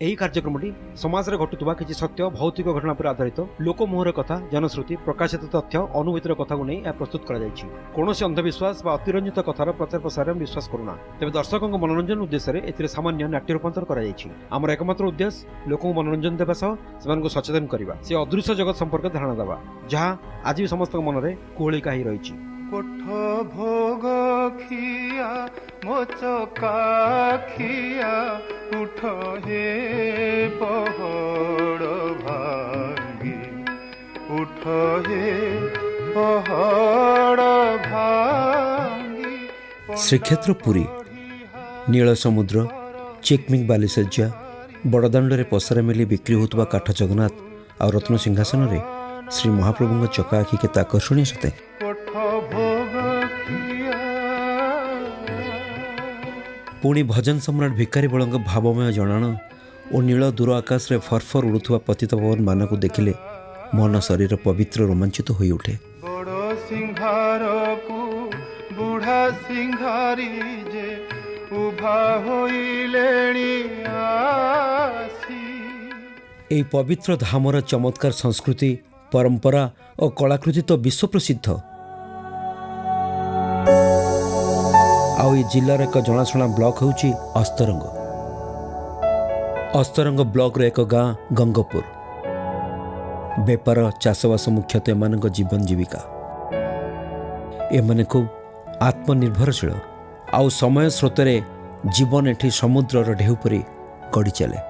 ଏହି କାର୍ଯ୍ୟକ୍ରମଟି ସମାଜରେ ଘଟୁଥିବା କିଛି ସତ୍ୟ ଭୌତିକ ଘଟଣା ଉପରେ ଆଧାରିତ ଲୋକମୁହଁର କଥା, ଜନଶ୍ରୁତି, ପ୍ରକାଶିତ ତଥ୍ୟ, ଅନୁଭୂତିର କଥାକୁ ନେଇ ଏହା ପ୍ରସ୍ତୁତ କରାଯାଇଛି। କୌଣସି ଅନ୍ଧବିଶ୍ୱାସ ବା ଅତିରଞ୍ଜିତ କଥାର ପ୍ରଚାର ପ୍ରସାରରେ ବିଶ୍ୱାସ କରୁନା। ତେବେ ଦର୍ଶକଙ୍କ ମନୋରଞ୍ଜନ ଉଦ୍ଦେଶ୍ୟରେ ଏଥିରେ ସାମାନ୍ୟ ନାଟ୍ୟ ରୂପାନ୍ତର କରାଯାଇଛି। ଆମର ଏକମାତ୍ର ଉଦ୍ଦେଶ୍ୟ ଲୋକଙ୍କୁ ମନୋରଞ୍ଜନ ଦେବା ସହ ସେମାନଙ୍କୁ ସଚେତନ କରିବା, ସେ ଅଦୃଶ୍ୟ ଜଗତ ସମ୍ପର୍କରେ ଧାରଣା ଦେବା, ଯାହା ଆଜି ବି ସମସ୍ତଙ୍କ ମନରେ କୁହଳିକା ହେଇ ରହିଛି। କୋଠ ଭୋଗ ଖିଆ ମୋ ଚକାଖିଆ ଉଠ ହେ ପହଡ଼ ଭାଙ୍ଗି ଉଠ ହେ ପହଡ଼ ଭାଙ୍ଗି। ଶ୍ରୀକ୍ଷେତ୍ର ପୁରୀ, ନୀଳ ସମୁଦ୍ର, ଚିକମିକ ବାଲିସଜ୍ଜା, ବଡ଼ଦାଣ୍ଡରେ ପସରା ମେଲି ବିକ୍ରି ହେଉଥିବା କାଠ ଜଗନ୍ନାଥ ଆଉ ରତ୍ନ ସିଂହାସନରେ ଶ୍ରୀ ମହାପ୍ରଭୁଙ୍କ ଚକା ଆଖି କେତେ ଆକର୍ଷଣୀୟ ସତେ। ପୁଣି ଭଜନ ସମ୍ରାଟ ଭିକାରୀ ବଳଙ୍କ ଭାବମୟ ଜଣାଣ ଓ ନୀଳ ଦୂର ଆକାଶରେ ଫରଫର ଉଡ଼ୁଥିବା ପତିତ ପବନ ମାନଙ୍କୁ ଦେଖିଲେ ମନ ଶରୀର ପବିତ୍ର ରୋମାଞ୍ଚିତ ହୋଇଉଠେ। ବଡ଼ ସିଂହାରକୁ ବୁଢ଼ା ସିଂହାରୀ ଯେ ଉଭା ହୋଇଲେଣି ଆସି। ଏହି ପବିତ୍ର ଧାମର ଚମତ୍କାର ସଂସ୍କୃତି, ପରମ୍ପରା ଓ କଳାକୃତି ତ ବିଶ୍ୱ ପ୍ରସିଦ୍ଧ। ଆଉ ଏ ଜିଲ୍ଲାର ଏକ ଜଣାଶୁଣା ବ୍ଲକ ହେଉଛି ଅସ୍ତରଙ୍ଗ। ଅସ୍ତରଙ୍ଗ ବ୍ଲକର ଏକ ଗାଁ ଗଙ୍ଗପୁର। ବେପାର, ଚାଷବାସ ମୁଖ୍ୟତଃ ଏମାନଙ୍କ ଜୀବନ ଜୀବିକା। ଏମାନେ ଖୁବ୍ ଆତ୍ମନିର୍ଭରଶୀଳ, ଆଉ ସମୟ ସ୍ରୋତରେ ଜୀବନ ଏଠି ସମୁଦ୍ରର ଢେଉ ପରି ଗଡ଼ି ଚାଲେ।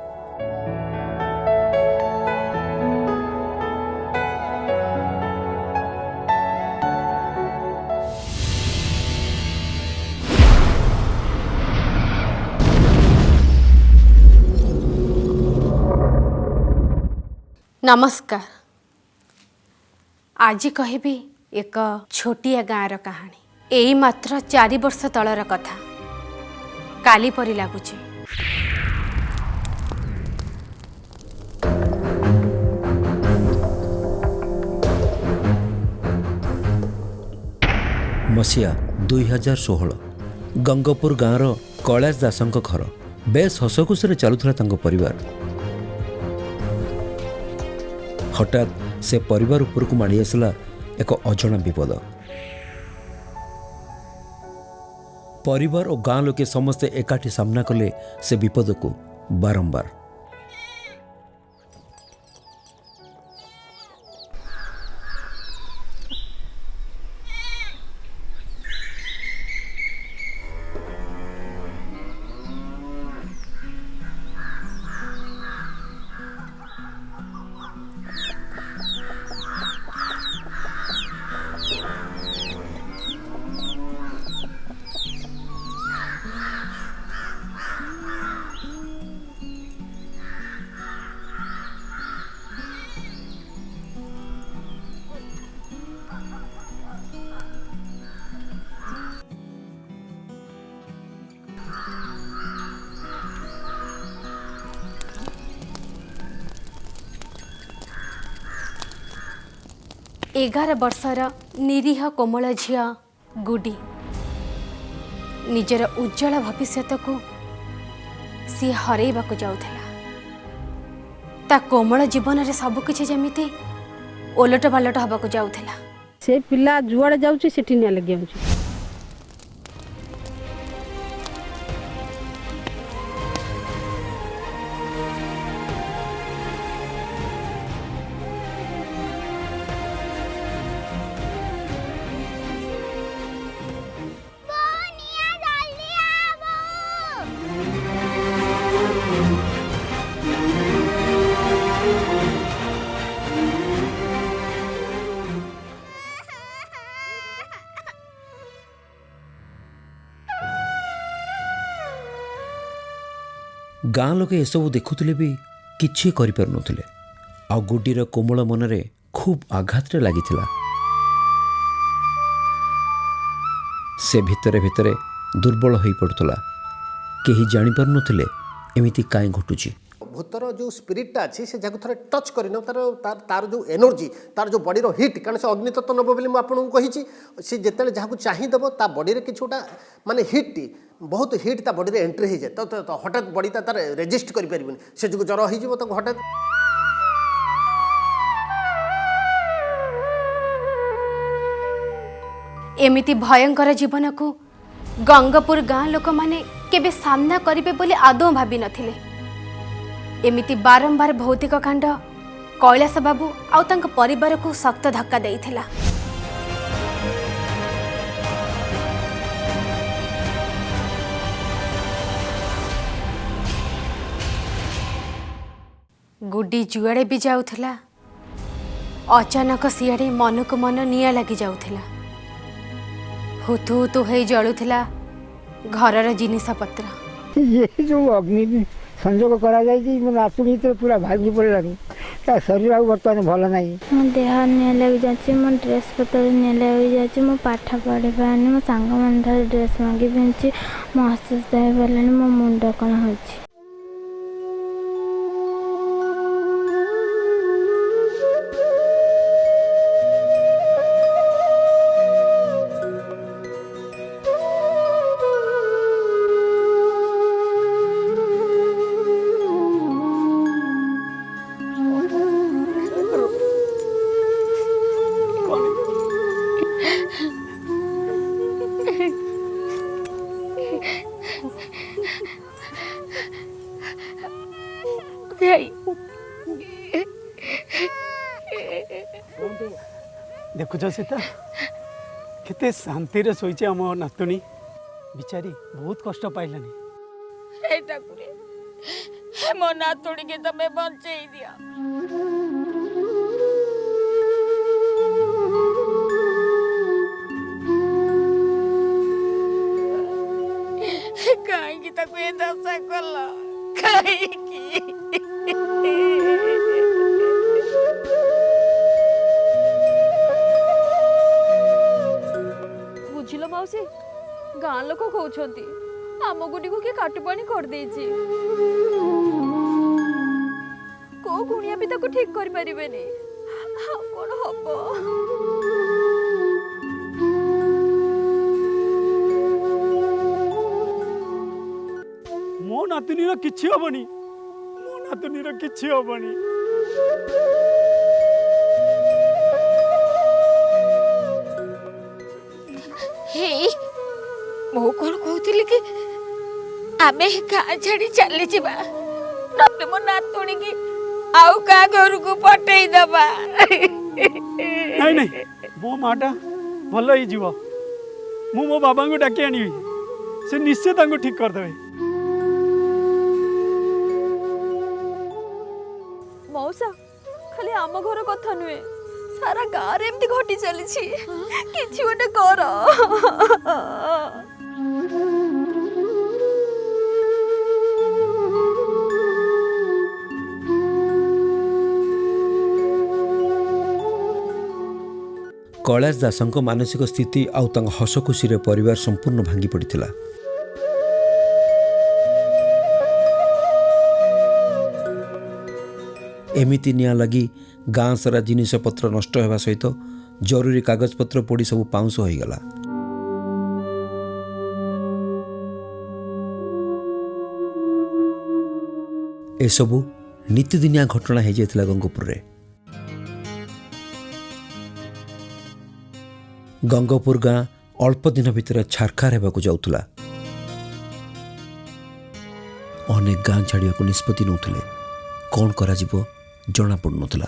नमस्कार। आज कहबी एक छोटिया गाँवर कहानी। यही मात्र 4 वर्ष तलर कथा। काली परी लगुच। मसीहा 2016 गंगपुर गाँवर कैलाश दासଙ୍କ घर। बेस हसखुसी चलुला परिवार। हठात से परिवार उपरकू माड़ी आसला एक अजଣା विपद। परिवार और गाँ लोके समस्ते एकाठी सामना कले से विपद को बारंबार। एगार वर्षर निरीह कोमल झिया गुडी निजर उज्जवल भविष्य को सी हरैबा जाऊला। ता कोमल जीवन रे सबकिछि जेमिति ओलट पालट हबाकू जाऊला। से पिला जुआड़े जाऊँ सेठी निया लगे जाऊँ। गाँ लोके एसबू देखुले भी किछि करि पारु नथिले। आ गुडीर कोमल मनरे खूब आघात लगी। से भितरे भितरे दुर्बल हो पड़ुला। केही जानी पारु नथिले एमिति काई घटुची। भूतर जो स्पिरिटा अच्छी से जगह थोड़े टच करन तार तार जो एनर्जी तार जो बॉडी हिट कारण से अग्नितत्व नब बोली आपको कही सी जिते जहाँ चाहिदेव ता बॉडी किसी गोटा माने हिट बहुत हिट ता बॉडी एंट्री हो जाए तो हठात बॉडी तार रेजिस्ट कर से जो ज्वर हो हठात एमिति भयंकर जीवन को गंगपुर गाँ लोक माने केबे सामना करिवे बोली आदौ भाबी नथिले। एमिति बारंबार भौतिक कांड कैलाश बाबू आउ तांक परिवार को शक्त धक्का देइथिला। गुड्डी जुआड़े भी जाउथिला अचानक सियाड़े मन को मन निया लगी जाउथिला। हुतु हुतु हो जलुला घरर जिनिस पत्र। ये जो अग्नि संजोग करा जाए मो नातुणी तो पूरा भांगी पड़े शरीर आउ बर्तमान भल ना मो देह निया लग जाए मो ड्रेस पतर निया लग जाए मो पाठ पढ़ी पारनी मो सांग मान ड्रेस मांगी पिंधि मो अस्वस्थ हो पारे मो मुंड कौन हो। देखुच सीता केते शांति रे सोईचे आम नातुणी बिचारी बहुत कष्ट पाइलानी। मो नातुणी के तमे बंचेई दिया। कहीं तक ये दशा कला कहीं बुझिल मौसी गाँ लोक कहते आम गुडी को किए काटुपाणी कर देछि को गुणिया भी ताको ठीक कर परिबेनी कौन हबो। मो नातुनी किछि हबनी मो नातुनी किछि हबनी। मो कौन कहती कि आमे गाँ छाड़ी चली जावा नते मो नातुणी की आउ का घर को पठेई दबा। नहीं नहीं मो माटा भल ही जीव मु मो बाबा को डाकी आनी से निश्चय तांको ठीक कर देबे। मौसा खाली आम घर कथा नुहे सारा गाँव रे एमती घटी चली किछि गोटे कर। कैलाश दासଙ୍କ मानसिक स्थिति आउ तांग हस खुशी परिवार संपूर्ण भांगी पड़िथिला। एमिति निया लगी गाँ सारा जिनिस पत्र नष्ट होगा सहित जरूरी कागज पत्र पोड़ी सब पाउंस हो गला। एसबू नीतिदिनिया घटना हो जाता गंगपुर रे। गंगपुर गाँ अल्प दिन भितर छारखार होगा जाऊला। अनेक गाँ छाड़िया को निष्पत्ति नौले कौन करा जिवो जना पड़ुनथला।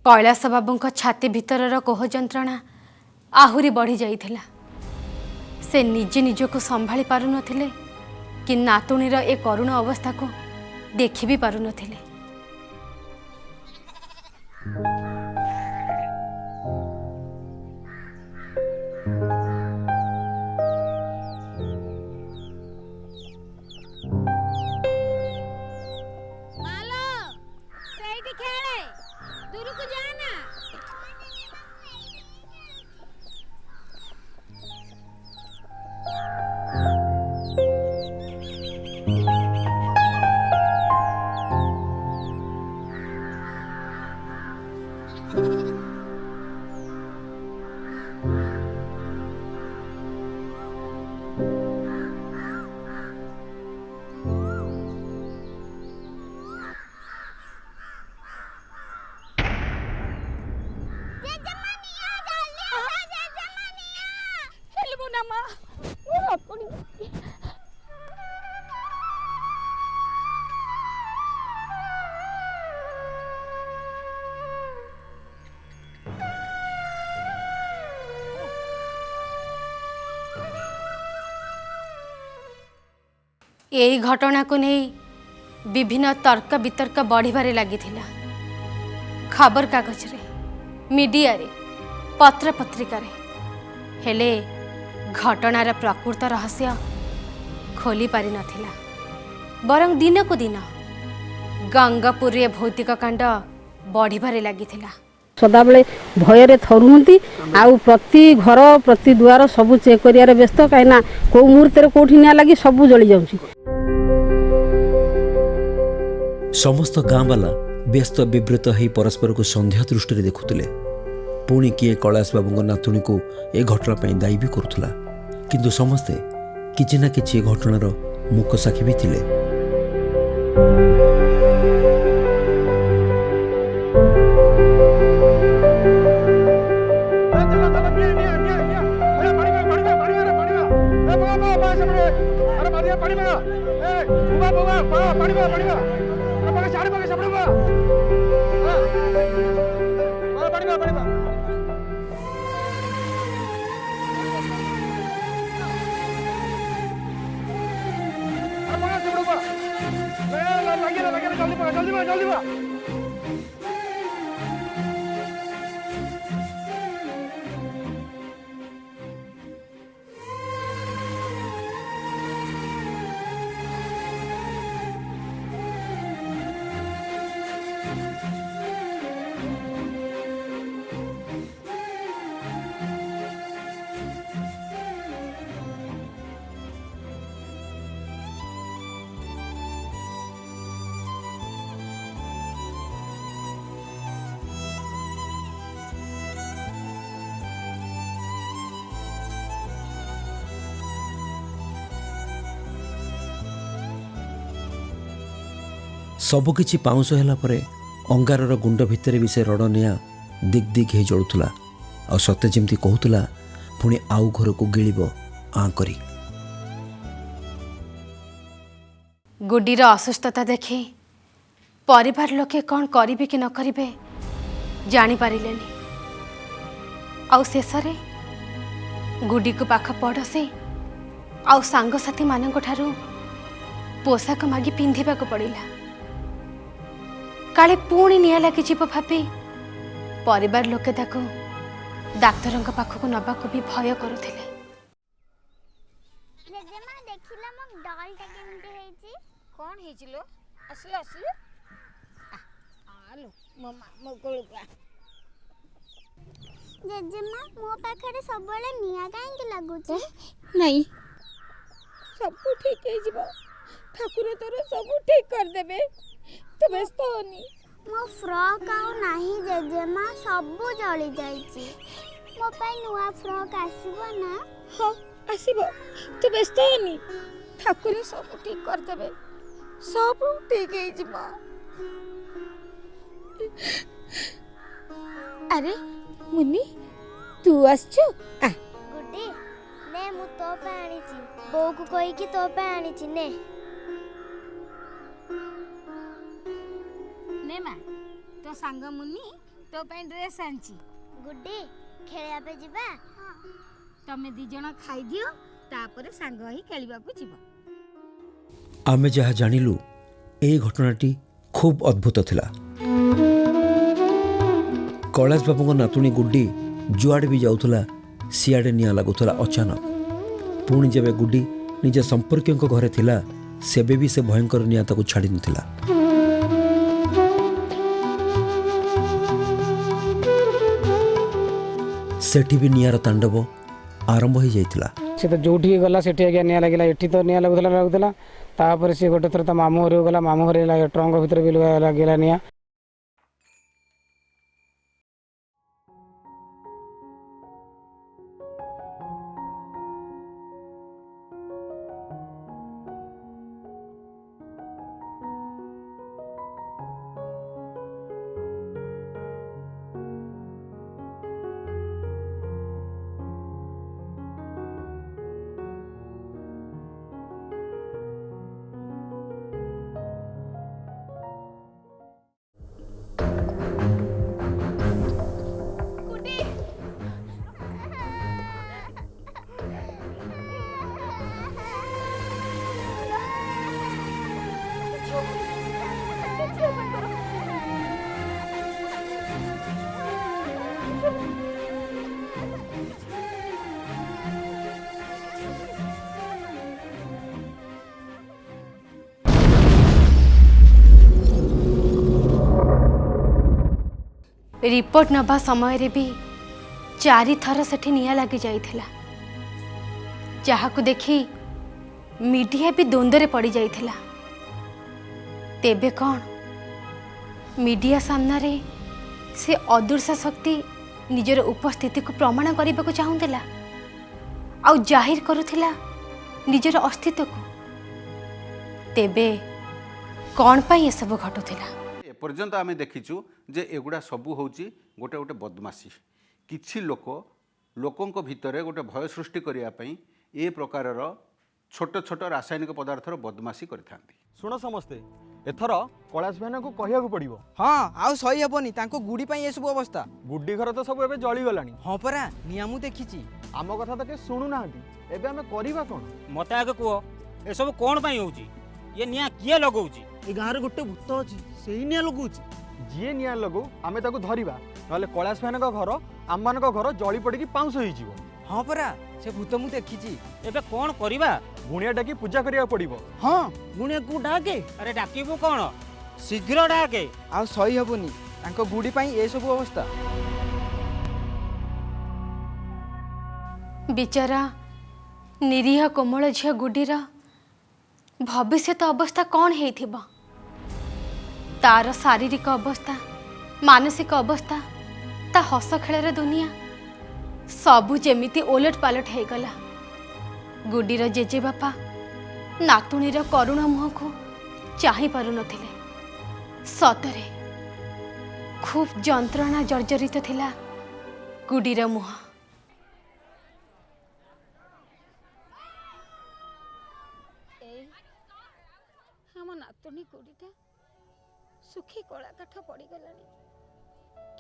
कैलाश बाबू छाती भितर कोह जंत्रणा आहुरी बढ़ी जाइथिला। से निजे निजको संभाली पारु नथिले कि नातुणीर ए करुण अवस्था को देखि भी पारु नथिले। এই ঘটনাକୁ ନେଇ ବିଭିନ୍ନ ତର୍କ ବିତର୍କ ବଢ଼ିବାରେ ଲାଗିଥିଲା। ଖବରକାଗଜରେ, ମିଡ଼ିଆରେ, ପତ୍ରପତ୍ରିକାରେ। ହେଲେ ଘଟଣାର ପ୍ରକୃତ ରହସ୍ୟ ଖୋଲି ପାରିନଥିଲା। ବରଂ ଦିନକୁ ଦିନ ଗଙ୍ଗପୁରରେ ଭୌତିକ କାଣ୍ଡ ବଢ଼ିବାରେ ଲାଗିଥିଲା। ସଦାବେଳେ ଭୟରେ ଥରୁହନ୍ତି ଆଉ ପ୍ରତି ଘର ପ୍ରତି ଦୁଆର ସବୁ ଚେକ୍ କରିବାରେ ବ୍ୟସ୍ତ, କାହିଁକିନା କେଉଁ ମୁହୂର୍ତ୍ତରେ କେଉଁଠି ନିଆଁ ଲାଗି ସବୁ ଜଳି ଯାଉଛି। ସମସ୍ତ ଗାଁବାଲା ବ୍ୟସ୍ତ ବିବ୍ରତ ହୋଇ ପରସ୍ପରକୁ ସନ୍ଦେହ ଦୃଷ୍ଟିରେ ଦେଖୁଥିଲେ। ପୁଣି କିଏ କୈଳାସ ବାବୁଙ୍କ ନାତୁଣୀକୁ ଏ ଘଟଣା ପାଇଁ ଦାୟୀ ବି କରୁଥିଲା। କିନ୍ତୁ ସମସ୍ତେ କିଛି ନା କିଛି ଏ ଘଟଣାର ମୂକ ସାକ୍ଷୀ ବି ଥିଲେ। ସବୁକିଛି ପାଉଁଶ ହେଲା ପରେ ଅଙ୍ଗାରର ଗୁଣ୍ଡ ଭିତରେ ବି ସେ ରଡ଼ ନିଆଁ ଦିଗ୍ ଦିଗ୍ ହେଇ ଜଳୁଥିଲା। ଆଉ ସତେ ଯେମିତି କହୁଥିଲା ପୁଣି ଆଉ ଘରକୁ ଗିଳିବ ଆଁ କରି। ଗୁଡିର ଅସୁସ୍ଥତା ଦେଖି ପରିବାର ଲୋକେ କ'ଣ କରିବେ କି ନ କରିବେ ଜାଣିପାରିଲେନି। ଆଉ ଶେଷରେ ଗୁଡିକୁ ପାଖ ପଡ଼ୋଶୀ ଆଉ ସାଙ୍ଗସାଥୀମାନଙ୍କ ଠାରୁ ପୋଷାକ ମାଗି ପିନ୍ଧିବାକୁ ପଡ଼ିଲା। କାଳେ ପୁଣି ନିଆଁ ଲାଗିଯିବ ଭାବି ପରିବାର ଲୋକେ ତାକୁ ଡାକ୍ତରଙ୍କ ପାଖକୁ ନେବାକୁ ବି ଭୟ କରୁଥିଲେ। କଣ ହେଇଛି ଲୋ? ଆସିଲ ଆସିଲ ଜେଜେମା ମୋ ପାଖରେ ସବୁବେଳେ ନିଆଁ କାହିଁକି ଲାଗୁଛି? ନାଇଁ ସବୁ ଠିକ ହେଇଯିବ। ଠାକୁର ତୋର ସବୁ ଠିକ କରିଦେବେ, ତୁ ବ୍ୟସ୍ତ ହନି। ମୋ ଫ୍ରକ୍ ଆଉ ନାହିଁ ଜେଜେମା, ସବୁ ଜଳି ଯାଇଛି। ମୋ ପାଇଁ ନୂଆ ଫ୍ରକ୍ ଆସିବ ନା? ହଁ ଆସିବ, ତୁ ବ୍ୟସ୍ତ ହନି। ଠାକୁର ସବୁ ଠିକ କରିଦେବେ, ସବୁ ଠିକ ହେଇଯିବ। ଆରେ ମୁନି ତୁ ଆସିଛୁ? ଗୁଡି ନେ ମୁଁ ତୋ ପାଇଁ ଆଣିଛି, ବୋଉକୁ କହିକି ତୋ ପାଇଁ ଆଣିଛି। ନେ ନେ ମା, ତୋ ସାଙ୍ଗ ମୁନି ତୋ ପାଇଁ ଡ୍ରେସ୍ ଆଣିଛି। ଗୁଡି ଖେଳିବା ପାଇଁ ଯିବା? ତମେ ଦି ଜଣ ଖାଇଦିଅ, ତାପରେ ସାଙ୍ଗ ହେଇ ଖେଳିବାକୁ ଯିବ। ଆମେ ଯାହା ଜାଣିଲୁ ଏହି ଘଟଣାଟି ଖୁବ୍ ଅଦ୍ଭୁତ ଥିଲା। କୈଳାସ ବାବୁଙ୍କ ନାତୁଣୀ ଗୁଡି ଯୁଆଡ଼େ ବି ଯାଉଥିଲା ସିଆଡ଼େ ନିଆଁ ଲାଗୁଥିଲା ଅଚାନକ। ପୁଣି ଯେବେ ଗୁଡି ନିଜ ସମ୍ପର୍କୀୟଙ୍କ ଘରେ ଥିଲା ସେବେ ବି ସେ ଭୟଙ୍କର ନିଆଁ ତାକୁ ଛାଡ଼ି ନଥିଲା। ସେଠି ବି ନିଆଁର ତାଣ୍ଡବ ଆରମ୍ଭ ହୋଇଯାଇଥିଲା। ସେ ତ ଯୋଉଠିକି ଗଲା ସେଠି ଆଜ୍ଞା ନିଆଁ ଲାଗିଲା। ଏଠି ତ ନିଆଁ ଲାଗୁଥିଲା तापर सी गोटे थर मामू घर गला मामू घर ट्रंक भितर भी लगे निआ रिपोर्ट नबा समय रे भी 4 थर सेठी निया लगी जाइथिला जहाकु देखी मीडिया भी द्वंद्व पड़ जाइथिला। तेबे कौन मीडिया सामना रे से अदृश्य शक्ति निजर उपस्थिति को प्रमाण करने को चाहूला आउ जाहिर करुथिला निजर अस्तित्व को। तेबे कौन पाई ये सब घटुथिला? एपर्यंत आम देखीचु जे एगुड़ा सबू होची गोटे गोटे बदमाशी किछि लोकों भितर गोटे भय सृष्टि करने पई ए प्रकारर छोट छोट रासायनिक पदार्थर बदमाशी करथांती। सुन समस्ते एथर कैलाश भाईना को कहया पड़ो। हाँ आउ सही हेबनी तांको गुडी पई ए सब अवस्था। गुड्डी घर तो सब एबे जली गलानी। हाँ परा नियामु देखिची आम कथा तो के सुनु नाहंती एबे हमें करबा कोन? मते आगे कुह ए सब कोन पई होउची? ये निया किए लगौची? ए गाँव गोटे भूत अच्छी से निया लगौची। जी निया लगो आमे ताको धरिबा नले कैलाश भाईना घर आम मान घर जली पड़ी पाउंस हो जीवो। हाँ परा से भूत मु देखिची। एबे कोन करिबा? गुणिया डाकी पूजा करिया पड़िबो। हाँ गुणिया को डाके। अरे डाकिबो कोन? शीघ्र डाके। आ सही हेबनी तांको गुडी पई ए सब अवस्था। बिचारा निरीह कोमल झिया गुडीर भविष्य अवस्था कौन हेइथिबो? तार शारीरिक अवस्था मानसिक अवस्था ता हस खेलर दुनिया सबू जेमिति ओलट पालट हो गला। गुडीर जेजे बापा नातुणीर करुण मुह को चाहि पारु नथिले। सतरे खूब जंत्रणा जर्जरित थिला गुडीर मुह। हम नातुणी गुडीटा सुखी कला काठ पड़ी गलानी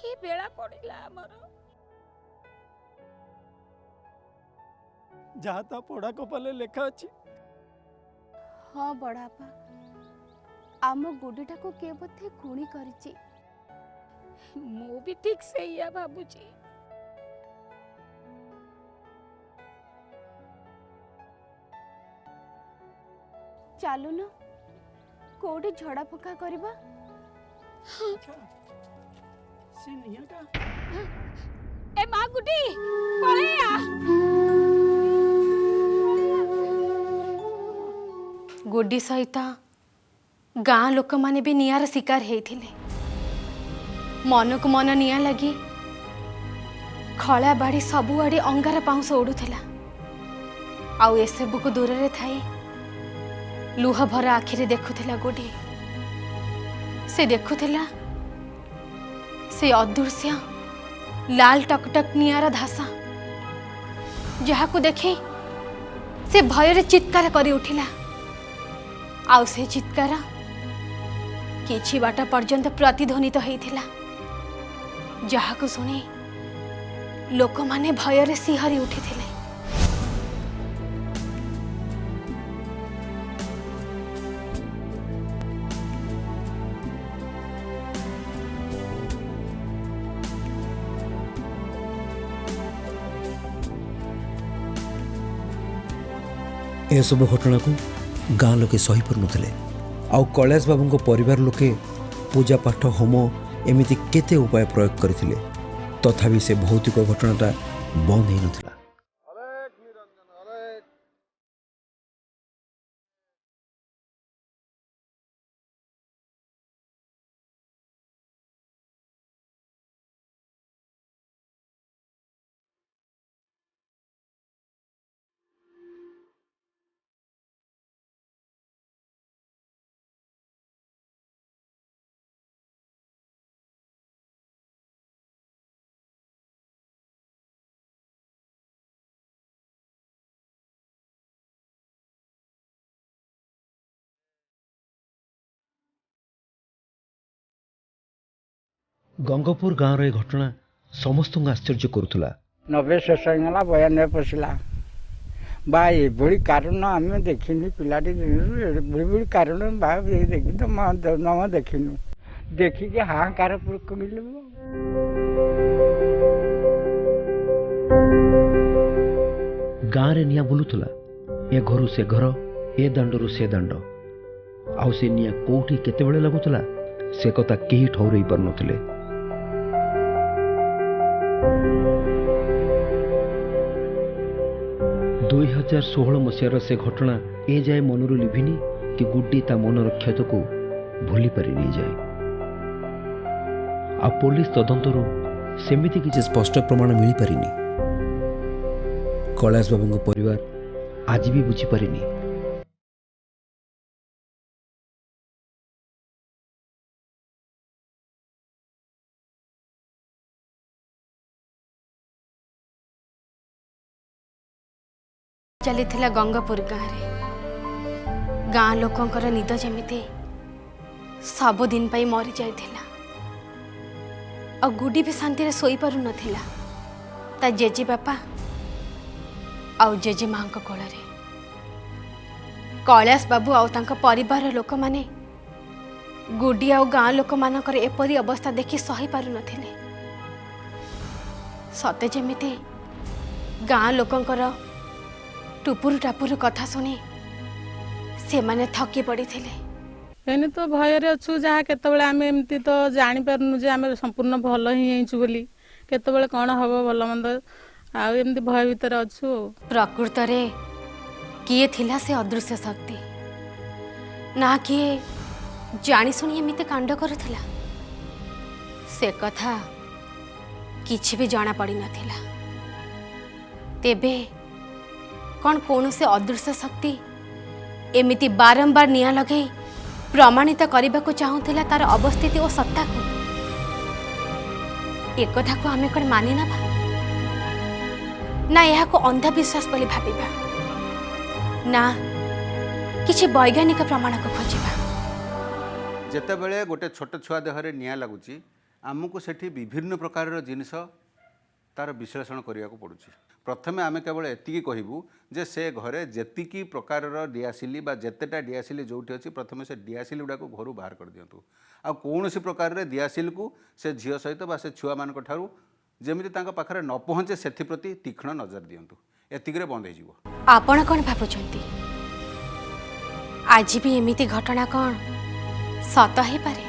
कि बेला पड़िला हमर। जहाँ ता पढ़ा कपाले लेखा अच्छी। हाँ बड़ापा आम गुडीटा को के बोधे खुणी करिछि। मु भी ठीक से या बाबूजी। चालू न कोडी झड़ा फुका करबा। से नियाटा ए मां गुडी पळेया। गुडी सहित गाँ लोक माने भी नियार शिकार हेइथिले। मन को मन निया लगी खला बाड़ी सबुआड़े अंगार पाउंस उड़ुथिला। आउ एसबू को दूर रे थाई लुह भरा आखिरे देखुथिला गुडी। से देखुथिला से अदृश्य लाल टकटक नियार धासा जहा को देखी से भय चित्कार करी उठिला। आउ से चित्कार किछि बाट पर्यंत प्रतिध्वनित होइथिला जहा को सुनी लोक माने भय सिहरी उठिथिले। एसबू घटना को गाँ लोके सही पारुनथिले। आउ कैलाश बाबू परिवार लोके पूजा पाठ होम एमिति केते उपाय प्रयोग करथिले तथापि से भौतिक घटनाटा बंद होई नथिला। गंगपुर गाँव ए घटना समस्त आश्चर्य करुला। 90 शेष होगा 92 पशिला बा ये कारण आम देखनी पिलाटी दिन कारण बा देखी तो नम देखनु देखिक हाहाकार मिल गाँव रे निया बुलुला ए घर से घर ए दांडरू से दांड आउ से निया कोठी केतेबेले लगुतला से कथा केही ठौरई पार नथिले। दुई 2016 मसीहार से घटना ए जाए मनरू लिभिनी कि गुड्डी ता मनर क्षत को भूली पारि नहीं जाए। आ पुलिस तदंतरू सेमिति किसी स्पष्ट प्रमाण मिल पारिनी। कैलाश बाबू परिवार आज भी बुझी पारिनी। चली गंगापुर गाँ लोकंकर निद जमीती सबुदिन मरी जाइथिला और गुडी भी शांति रे सोई पारु नथिला ता जेजे बापा आउ जेजे माँ कोल कैलाश बाबू आउ तांका परिवार लोक माने गुडी आउ गाँ लोक मानकर एपरी अवस्था देखि सही पारु नथिले। सते जेमिति गाँ लोकंकर टुपुरु टापुरु कथा शुणी से माने थकी पड़ी थे। एने तो भयर अच्छु जहाँ केतबेले आम एमती तो जानी पारनु जे आम संपूर्ण भल ही हेचु बोली केतबेले कौन हबो भल मंद आ एमती भय भीतर अच्छु। प्रकृत रे किए थिला से अदृश्य शक्ति ना किए जानी सुनी एमती कांड करुथिला से कथा किछि भी जाना पड़ी नथिला। तेबे कौन कौन से अदृश्य शक्ति एमिति बारंबार निया लगे प्रमाणित करने को चाहूला तार अवस्थिति और सत्ता को एक कथा को आमे कौन मानि ना यह को अंधविश्वास बोली भाविबा ना किछि वैज्ञानिक प्रमाण को खोजिबा। जेतेबेले गोटे छोट छुआ देहरे निया लगुची आमको सेठी विभिन्न प्रकार जिनिस तार विश्लेषण करने को पड़ुछि। प्रथमे आमे केवल एतिकी कहबू जे से घरे जेतिकी प्रकार डियासिली बा जेतेटा डियासिली जोठी अछि प्रथमे से डियासिली गुडा को घर बाहर कर दियंतु आ कोनोसी प्रकार रे डियासिल को से झियो सहित बा से छुआ मान ठारू जेमिति तांका पाखरे न पहुँचे सेथि प्रति तीक्ष्ण नजर दियंतु एतिकी रे बंद हो। आपण कोन भाबुचंती आज भी एमिति घटना कोन सत ही पारे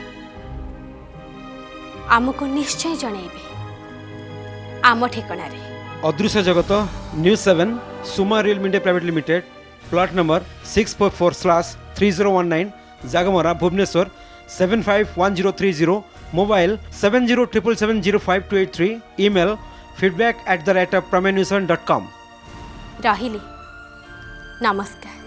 आमको निश्चय जणेबे आम ठिकाना रे। अदृश्य जगत news 7 Suma real media private limited plot number 644/3019 Jagamara Bhubaneswar 751030 mobile 7077705283 email feedback@pramenusan.com। रहिली नमस्कार।